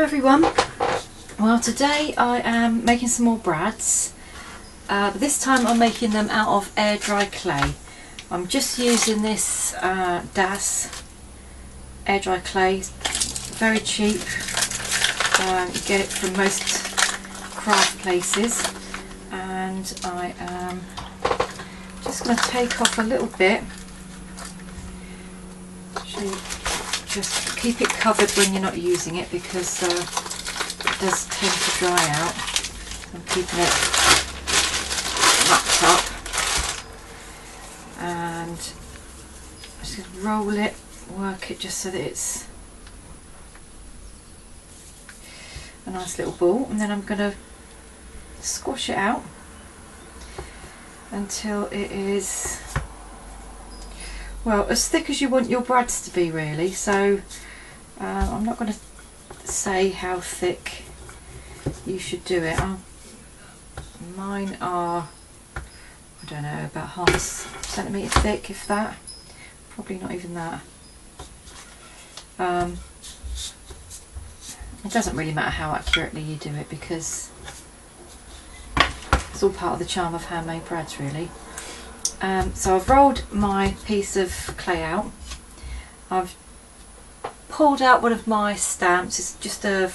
everyone. Well, today I am making some more brads, but this time I'm making them out of air dry clay. I'm just using this Das air dry clay, very cheap. You get it from most craft places, and I am just going to take off a little bit. Just keep it covered when you're not using it, because it does tend to dry out. I'm keeping it wrapped up, and just roll it, work it just so that it's a nice little ball, and then I'm going to squash it out until it is, well, as thick as you want your brads to be, really. So I'm not going to say how thick you should do it. Mine are, I don't know, about half a centimetre thick, if that. Probably not even that. It doesn't really matter how accurately you do it, because it's all part of the charm of handmade brads, really. So I've rolled my piece of clay out. I've pulled out one of my stamps. It's just a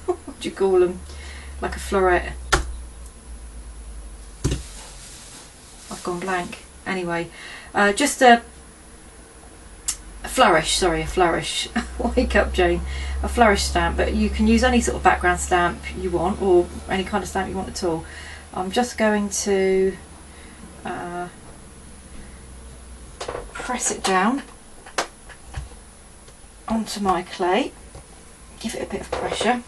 what do you call them? Like a floret. I've gone blank. Anyway, just a flourish, sorry, a flourish. Wake up, Jane. A flourish stamp, but you can use any sort of background stamp you want, or any kind of stamp you want at all. I'm just going to press it down onto my clay, give it a bit of pressure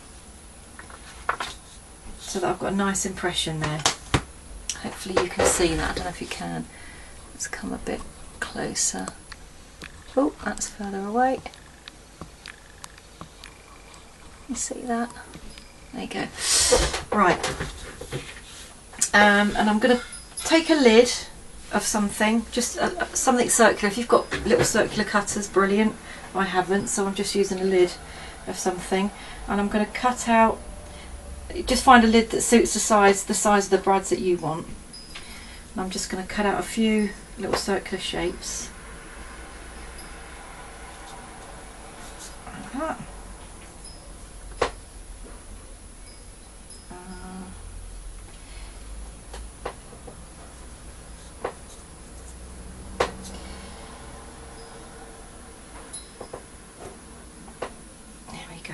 so that I've got a nice impression there. Hopefully you can see that. I don't know if you can. Let's come a bit closer. Oh, that's further away. You see that? There you go. Right. And I'm going to take a lid of something, just something circular. If you've got little circular cutters, brilliant. I haven't, so I'm just using a lid of something, and I'm going to cut out. Just find a lid that suits the size of the brads that you want. And I'm just going to cut out a few little circular shapes. Like that. There we go.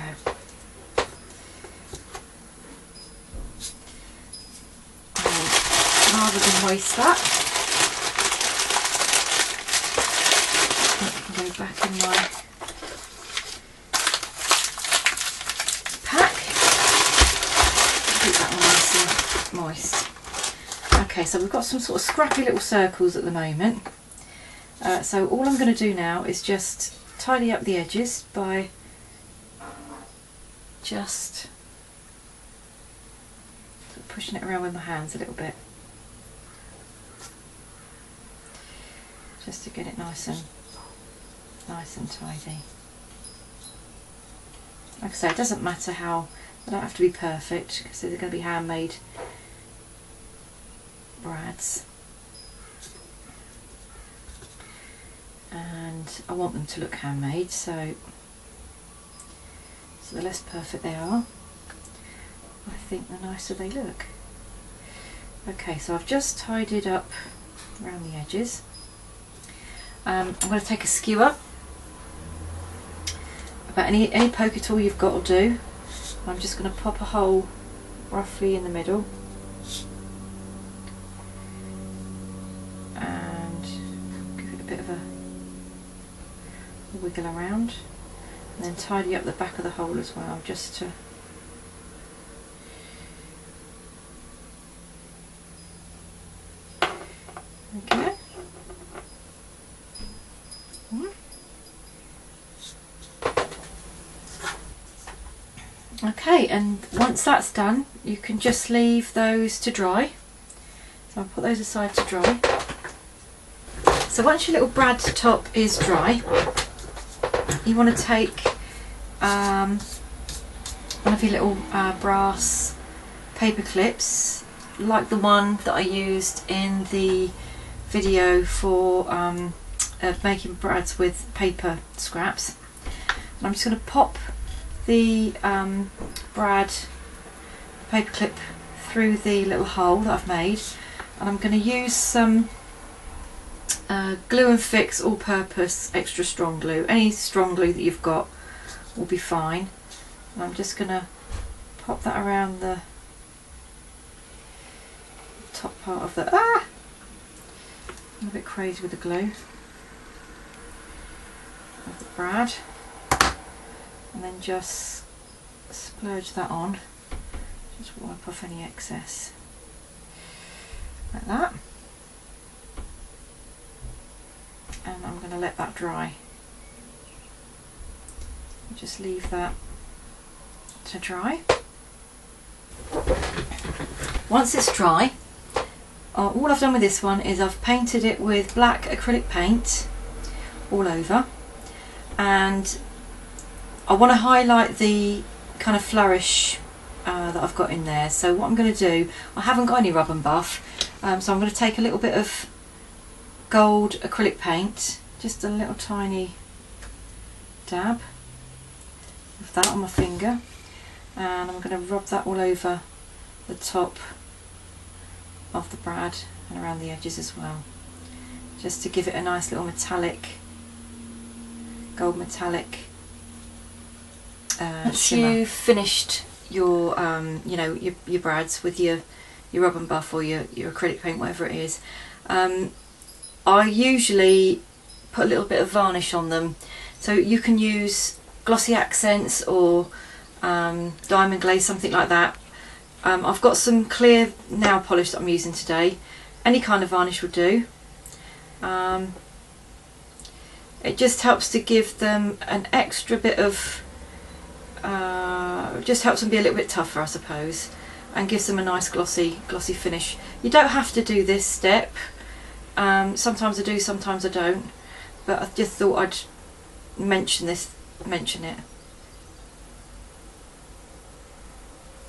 Rather than waste that, I can go back in my pack. Keep that one nice and moist. Okay, so we've got some sort of scrappy little circles at the moment. So all I'm going to do now is just tidy up the edges by just pushing it around with my hands a little bit, just to get it nice and tidy. Like I say, it doesn't matter how, they don't have to be perfect, because they're going to be handmade brads, and I want them to look handmade, so the less perfect they are, I think the nicer they look. Okay, so I've just tidied up around the edges. I'm going to take a skewer, about any poker tool you've got will do. I'm just going to pop a hole roughly in the middle, and give it a bit of a wiggle around, and then tidy up the back of the hole as well, just to okay. Okay, and once that's done, you can just leave those to dry. So I'll put those aside to dry. So once your little brad top is dry, you want to take one of your little brass paper clips, like the one that I used in the video for making brads with paper scraps. And I'm just going to pop the brad paper clip through the little hole that I've made, and I'm going to use some Glue and Fix all-purpose extra strong glue. Any strong glue that you've got will be fine. And I'm just going to pop that around the top part of the I'm a bit crazy with the glue of the brad, and then just splurge that on. Just wipe off any excess like that, and I'm going to let that dry. Just leave that to dry. Once it's dry, all I've done with this one is I've painted it with black acrylic paint all over, and I want to highlight the kind of flourish that I've got in there. So what I'm going to do, I haven't got any rub and buff, so I'm going to take a little bit of gold acrylic paint, just a little tiny dab of that on my finger, and I'm going to rub that all over the top of the brad and around the edges as well, just to give it a nice little metallic, gold metallic once you've finished your you know, your brads with your rub and buff or your acrylic paint, whatever it is, I usually put a little bit of varnish on them. So you can use glossy accents or diamond glaze, something like that. I've got some clear nail polish that I'm using today. Any kind of varnish will do. It just helps to give them an extra bit of, just helps them be a little bit tougher, I suppose, and gives them a nice glossy finish. You don't have to do this step. Sometimes I do, sometimes I don't, but I just thought I'd mention it.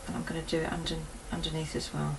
And I'm going to do it underneath as well.